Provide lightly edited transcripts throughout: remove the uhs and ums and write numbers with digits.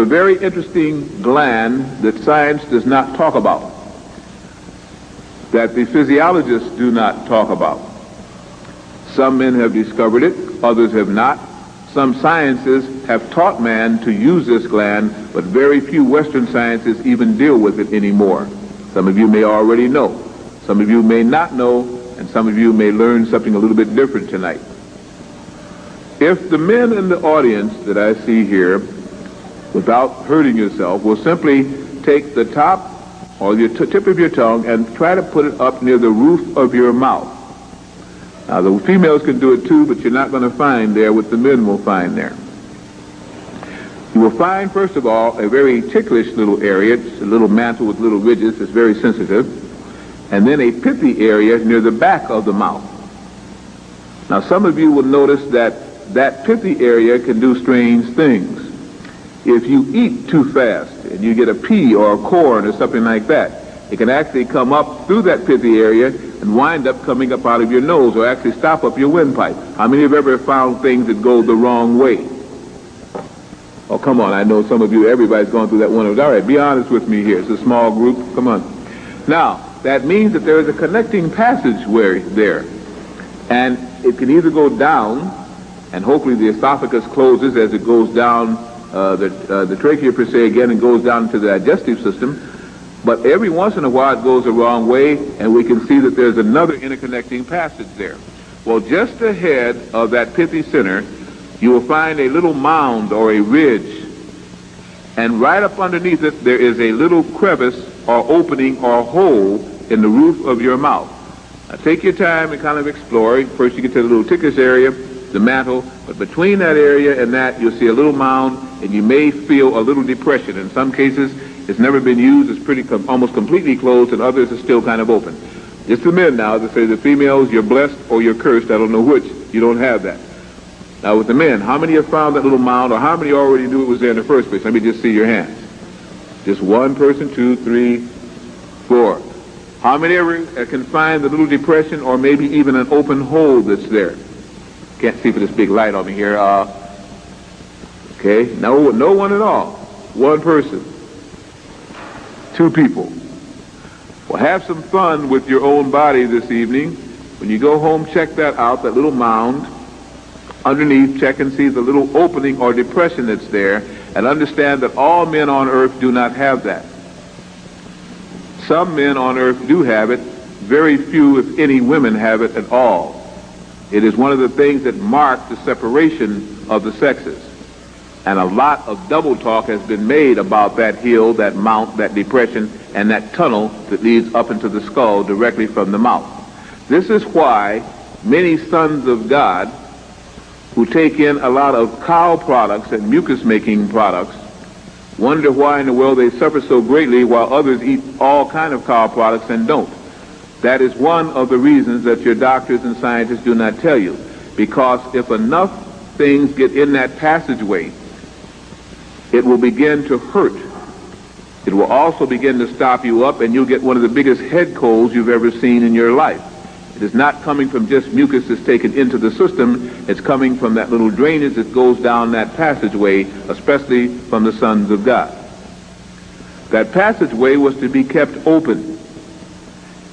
A very interesting gland that science does not talk about, that the physiologists do not talk about. Some men have discovered it, others have not. Some sciences have taught man to use this gland, but very few Western sciences even deal with it anymore. Some of you may already know. Some of you may not know, and some of you may learn something a little bit different tonight. If the men in the audience that I see here, without hurting yourself, will simply take the top or the tip of your tongue and try to put it up near the roof of your mouth. Now, the females can do it too, but you're not going to find there what the men will find there. You will find, first of all, a very ticklish little area. It's a little mantle with little ridges. It's very sensitive. And then a pithy area near the back of the mouth. Now, some of you will notice that that pithy area can do strange things. If you eat too fast and you get a pea or a corn or something like that, it can actually come up through that pithy area and wind up coming up out of your nose or actually stop up your windpipe. How many have ever found things that go the wrong way? Oh, come on, I know some of you, everybody's gone through that one. All right, be honest with me here. It's a small group. Come on. Now, that means that there is a connecting passageway there. And it can either go down, and hopefully the esophagus closes as it goes down the trachea per se again and goes down to the digestive system. But every once in a while it goes the wrong way, and we can see that there's another interconnecting passage there. Well, just ahead of that pithy center, you will find a little mound or a ridge, and right up underneath it there is a little crevice or opening or hole in the roof of your mouth. Now take your time and kind of explore. First you get to the little ticklish area, the mantle, but between that area and that you'll see a little mound, and you may feel a little depression. In some cases it's never been used, it's pretty almost completely closed, and others are still kind of open. It's the men now that say the females, you're blessed or you're cursed, I don't know which, you don't have that. Now with the men, how many have found that little mound, or how many already knew it was there in the first place? Let me just see your hands. Just one person, 2, 3, 4. How many ever can find the little depression or maybe even an open hole that's there? Can't see for this big light on me here. Okay, no one at all. One person. 2 people. Well, have some fun with your own body this evening. When you go home, check that out, that little mound. Underneath, check and see the little opening or depression that's there, and understand that all men on earth do not have that. Some men on earth do have it. Very few, if any, women have it at all. It is one of the things that mark the separation of the sexes. And a lot of double talk has been made about that hill, that mount, that depression, and that tunnel that leads up into the skull directly from the mouth. This is why many sons of God who take in a lot of cow products and mucus-making products wonder why in the world they suffer so greatly while others eat all kind of cow products and don't. That is one of the reasons that your doctors and scientists do not tell you. Because if enough things get in that passageway, it will begin to hurt. It will also begin to stop you up, and you'll get one of the biggest head colds you've ever seen in your life. It is not coming from just mucus that's taken into the system. It's coming from that little drainage that goes down that passageway, especially from the sons of God. That passageway was to be kept open.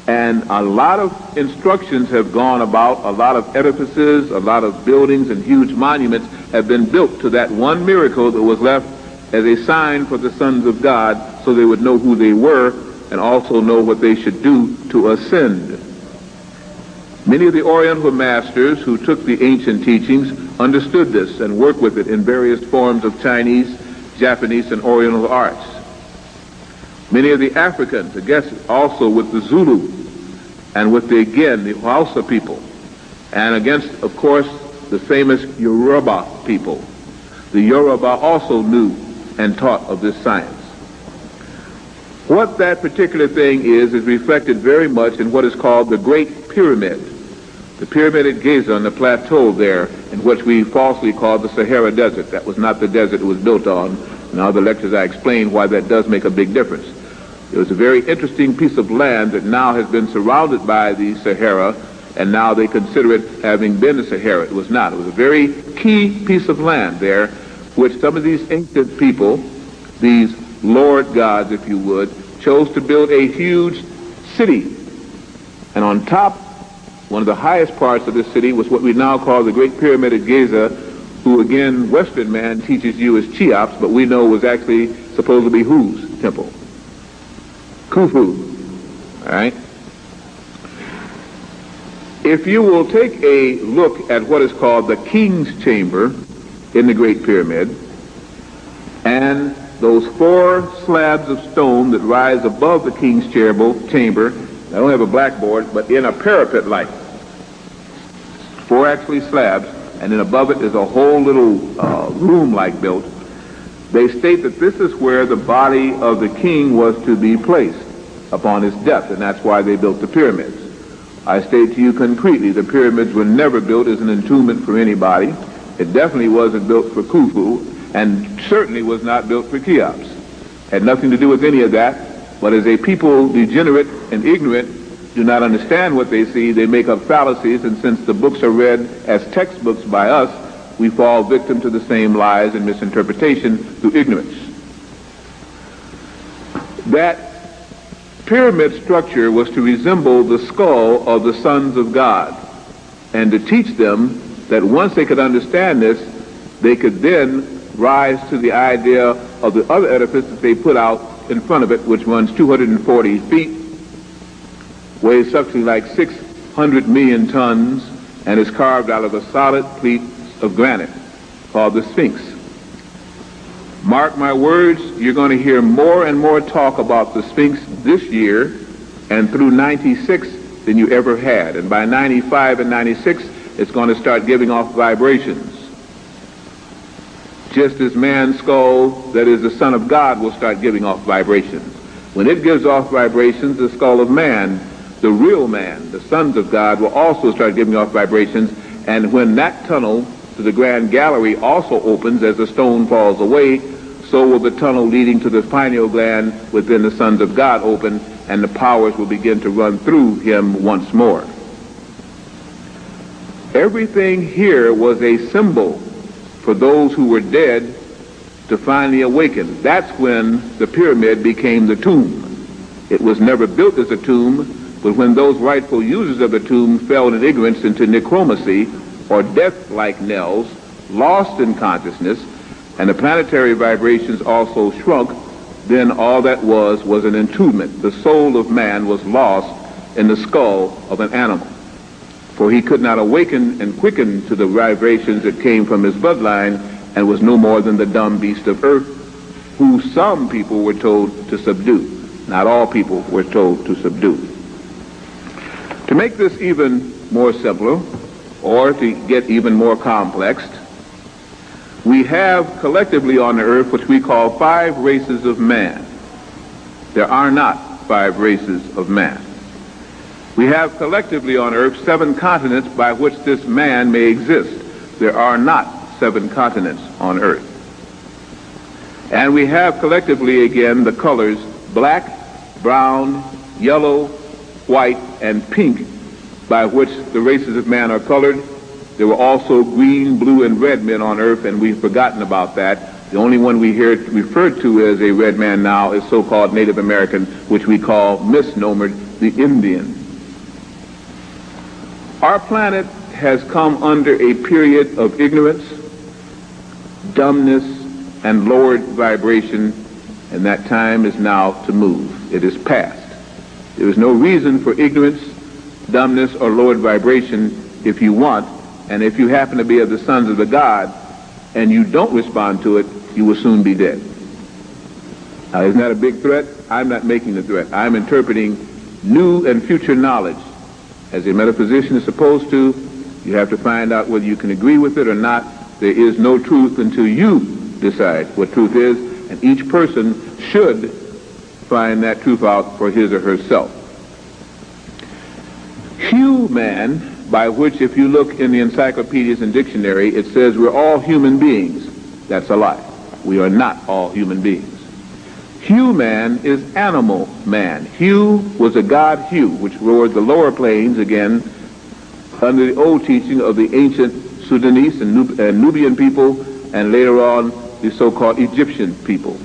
And a lot of instructions have gone about, a lot of edifices, a lot of buildings and huge monuments have been built to that one miracle that was left as a sign for the sons of God, so they would know who they were and also know what they should do to ascend. Many of the Oriental masters who took the ancient teachings understood this and worked with it in various forms of Chinese, Japanese, and Oriental arts. Many of the Africans, I guess, also with the Zulu and with the Hausa people, and against, of course, the famous Yoruba people. The Yoruba also knew and taught of this science. What that particular thing is reflected very much in what is called the Great Pyramid. The pyramid at Giza on the plateau there, in which we falsely call the Sahara Desert. That was not the desert it was built on. In other lectures I explained why that does make a big difference. It was a very interesting piece of land that now has been surrounded by the Sahara, and now they consider it having been the Sahara. It was not. It was a very key piece of land there, which some of these ancient people these lord gods, if you would, chose to build a huge city. And on top, one of the highest parts of this city was what we now call the Great Pyramid at Giza, who again, Western man teaches you is Cheops, but we know was actually supposed to be whose temple? Khufu. All right? If you will take a look at what is called the King's Chamber in the Great Pyramid, and those 4 slabs of stone that rise above the King's Chamber, I don't have a blackboard, but in a parapet-like, 4 actually slabs, and then above it is a whole little room-like built. They state that this is where the body of the king was to be placed upon his death, and that's why they built the pyramids. I state to you concretely, the pyramids were never built as an entombment for anybody. It definitely wasn't built for Khufu, and certainly was not built for Cheops. Had nothing to do with any of that, but as a people degenerate and ignorant, do not understand what they see, they make up fallacies, and since the books are read as textbooks by us, we fall victim to the same lies and misinterpretation through ignorance. That pyramid structure was to resemble the skull of the sons of God, and to teach them that once they could understand this, they could then rise to the idea of the other edifice that they put out in front of it, which runs 240 feet, weighs something like 600 million tons, and is carved out of a solid piece of granite called the Sphinx. Mark my words, you're going to hear more and more talk about the Sphinx this year and through 96 than you ever had. And by 95 and 96, it's going to start giving off vibrations. Just as man's skull, that is the Son of God, will start giving off vibrations. When it gives off vibrations, the skull of man, the real man, the sons of God, will also start giving off vibrations. And when that tunnel to the Grand Gallery also opens as the stone falls away, so will the tunnel leading to the pineal gland within the sons of God open, and the powers will begin to run through him once more. Everything here was a symbol for those who were dead to finally awaken. That's when the pyramid became the tomb. It was never built as a tomb, but when those rightful users of the tomb fell in ignorance into necromancy, or death-like knells, lost in consciousness, and the planetary vibrations also shrunk, then all that was an entombment. The soul of man was lost in the skull of an animal. For he could not awaken and quicken to the vibrations that came from his bloodline, and was no more than the dumb beast of earth, who some people were told to subdue. Not all people were told to subdue. To make this even more simpler, or to get even more complex, we have collectively on the earth what we call 5 races of man. There are not 5 races of man. We have collectively on earth 7 continents by which this man may exist. There are not 7 continents on earth. And we have collectively again the colors black, brown, yellow, white, and pink by which the races of man are colored. There were also green, blue, and red men on earth, and we've forgotten about that. The only one we hear referred to as a red man now is so-called Native American, which we call misnomered the Indian. Our planet has come under a period of ignorance, dumbness, and lowered vibration, and that time is now to move. It is past. There is no reason for ignorance, dumbness, or lowered vibration if you want, and if you happen to be of the sons of the God and you don't respond to it, you will soon be dead. Now, isn't that a big threat? I'm not making the threat. I'm interpreting new and future knowledge. As a metaphysician is supposed to, you have to find out whether you can agree with it or not. There is no truth until you decide what truth is, and each person should find that truth out for his or herself. Human, by which if you look in the encyclopedias and dictionary, it says we're all human beings. That's a lie. We are not all human beings. Human is animal man. Hu was a god Hu, which ruled the lower plains, again, under the old teaching of the ancient Sudanese and Nubian people, and later on the so-called Egyptian people.